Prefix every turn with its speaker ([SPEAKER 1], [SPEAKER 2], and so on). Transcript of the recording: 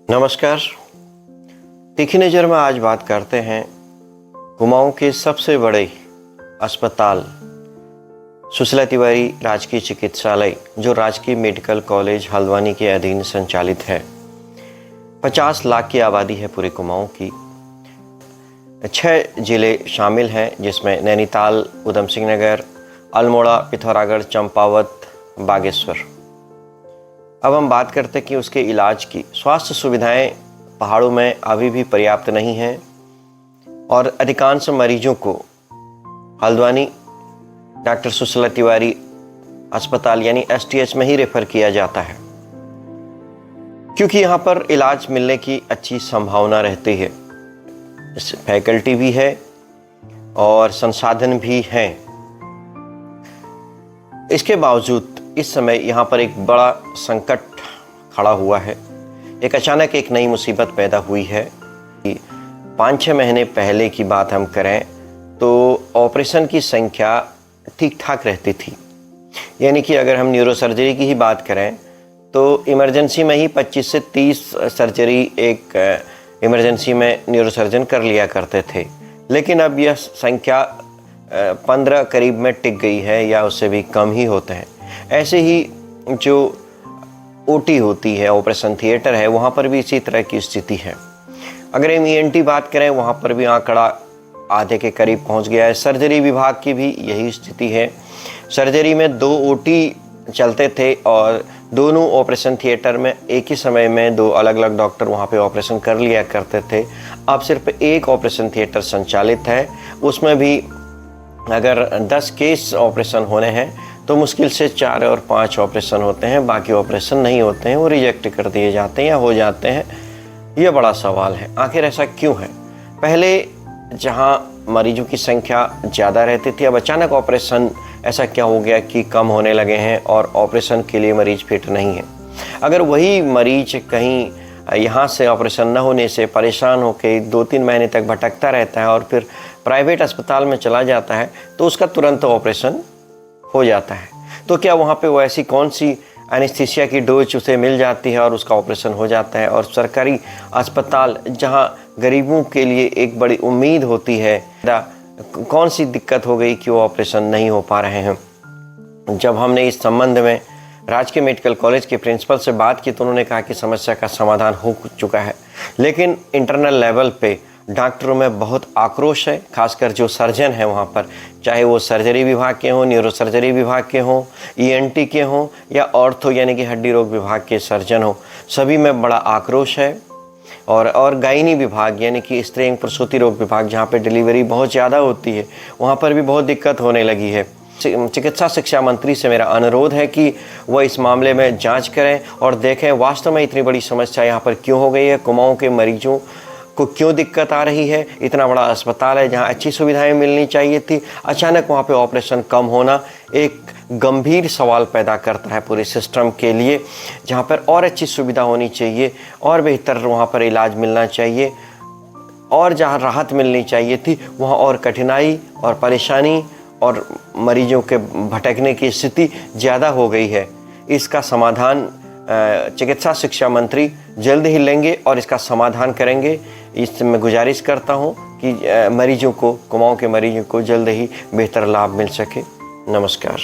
[SPEAKER 1] नमस्कार। तीखी नज़र में आज बात करते हैं कुमाऊं के सबसे बड़े अस्पताल सुशीला तिवारी राजकीय चिकित्सालय, जो राजकीय मेडिकल कॉलेज हल्द्वानी के अधीन संचालित है। 50 लाख की आबादी है पूरे कुमाऊं की। 6 जिले शामिल हैं, जिसमें नैनीताल, उधम सिंह नगर, अल्मोड़ा, पिथौरागढ़, चंपावत, बागेश्वर। अब हम बात करते हैं कि उसके इलाज की स्वास्थ्य सुविधाएं पहाड़ों में अभी भी पर्याप्त नहीं हैं और अधिकांश मरीजों को हल्द्वानी डॉक्टर सुशीला तिवारी अस्पताल यानी STH में ही रेफर किया जाता है, क्योंकि यहाँ पर इलाज मिलने की अच्छी संभावना रहती है। फैकल्टी भी है और संसाधन भी हैं। इसके बावजूद इस समय यहाँ पर एक बड़ा संकट खड़ा हुआ है। एक अचानक एक नई मुसीबत पैदा हुई है। 5-6 महीने पहले की बात हम करें तो ऑपरेशन की संख्या ठीक ठाक रहती थी, यानी कि अगर हम न्यूरोसर्जरी की ही बात करें तो इमरजेंसी में ही 25 से 30 सर्जरी एक इमरजेंसी में न्यूरोसर्जन कर लिया करते थे। लेकिन अब यह संख्या 15 करीब में टिक गई है या उससे भी कम ही होते हैं। ऐसे ही जो OT होती है, ऑपरेशन थिएटर है, वहाँ पर भी इसी तरह की स्थिति है। अगर हम ENT बात करें, वहाँ पर भी आंकड़ा आधे के करीब पहुँच गया है। सर्जरी विभाग की भी यही स्थिति है। सर्जरी में 2 OT चलते थे और दोनों ऑपरेशन थिएटर में एक ही समय में 2 अलग अलग डॉक्टर वहाँ पे ऑपरेशन कर लिया करते थे। अब सिर्फ एक ऑपरेशन थिएटर संचालित है। उसमें भी अगर 10 केस ऑपरेशन होने हैं तो मुश्किल से 4 और 5 ऑपरेशन होते हैं, बाकी ऑपरेशन नहीं होते हैं, वो रिजेक्ट कर दिए जाते हैं या हो जाते हैं। ये बड़ा सवाल है, आखिर ऐसा क्यों है? पहले जहाँ मरीजों की संख्या ज़्यादा रहती थी, अब अचानक ऑपरेशन ऐसा क्या हो गया कि कम होने लगे हैं और ऑपरेशन के लिए मरीज फिट नहीं है। अगर वही मरीज कहीं यहाँ से ऑपरेशन न होने से परेशान होकर 2-3 महीने तक भटकता रहता है और फिर प्राइवेट अस्पताल में चला जाता है तो उसका तुरंत ऑपरेशन हो जाता है। तो क्या वहाँ पे वो ऐसी कौन सी एनेस्थीसिया की डोज उसे मिल जाती है और उसका ऑपरेशन हो जाता है? और सरकारी अस्पताल जहाँ गरीबों के लिए एक बड़ी उम्मीद होती है, कौन सी दिक्कत हो गई कि वो ऑपरेशन नहीं हो पा रहे हैं? जब हमने इस संबंध में राजकीय मेडिकल कॉलेज के प्रिंसिपल से बात की तो उन्होंने कहा कि समस्या का समाधान हो चुका है, लेकिन इंटरनल लेवल पे डॉक्टरों में बहुत आक्रोश है। खासकर जो सर्जन हैं वहाँ पर, चाहे वो सर्जरी विभाग के हों, न्यूरोसर्जरी विभाग के हों, ENT के हों या ऑर्थो यानी कि हड्डी रोग विभाग के सर्जन हों, सभी में बड़ा आक्रोश है। और गायनी विभाग यानी कि स्त्री एवं प्रसूति रोग विभाग, जहाँ पे डिलीवरी बहुत ज़्यादा होती है, वहाँ पर भी बहुत दिक्कत होने लगी है। चिकित्सा शिक्षा मंत्री से मेरा अनुरोध है कि वह इस मामले में जांच करें और देखें वास्तव में इतनी बड़ी समस्या यहाँ पर क्यों हो गई है, कुमाऊं के मरीजों को क्यों दिक्कत आ रही है। इतना बड़ा अस्पताल है जहाँ अच्छी सुविधाएं मिलनी चाहिए थी, अचानक वहाँ पे ऑपरेशन कम होना एक गंभीर सवाल पैदा करता है पूरे सिस्टम के लिए, जहाँ पर और अच्छी सुविधा होनी चाहिए और बेहतर वहाँ पर इलाज मिलना चाहिए और जहाँ राहत मिलनी चाहिए थी वहाँ और कठिनाई और परेशानी और मरीजों के भटकने की स्थिति ज़्यादा हो गई है। इसका समाधान चिकित्सा शिक्षा मंत्री जल्द ही लेंगे और इसका समाधान करेंगे। इससे मैं गुजारिश करता हूं कि मरीजों को, कुमाऊं के मरीजों को जल्द ही बेहतर लाभ मिल सके। नमस्कार।